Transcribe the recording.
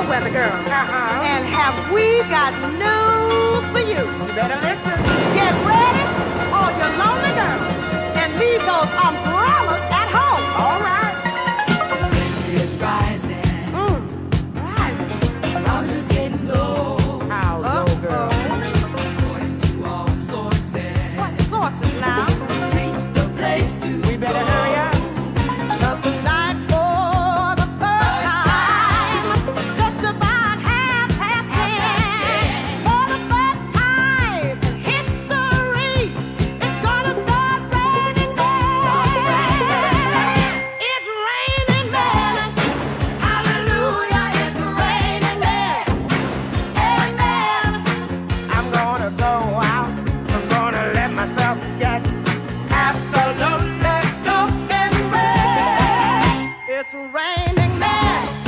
your weather girl. And have we got news for you? You better listen. Get ready, all your lonely girls, and leave those umbrellas at home. All right. It's rising. Rising. Numbers getting low. How low, girl? According to all sources. What sources now? The streets the place to We better go. hurry up. Just tonight for the first time, just about 10:30. For the first time in history, it's gonna start raining men. It's raining men. Hallelujah, it's raining men. Amen. I'm gonna go out. I'm gonna let myself get absolutely soaking wet. It's raining men.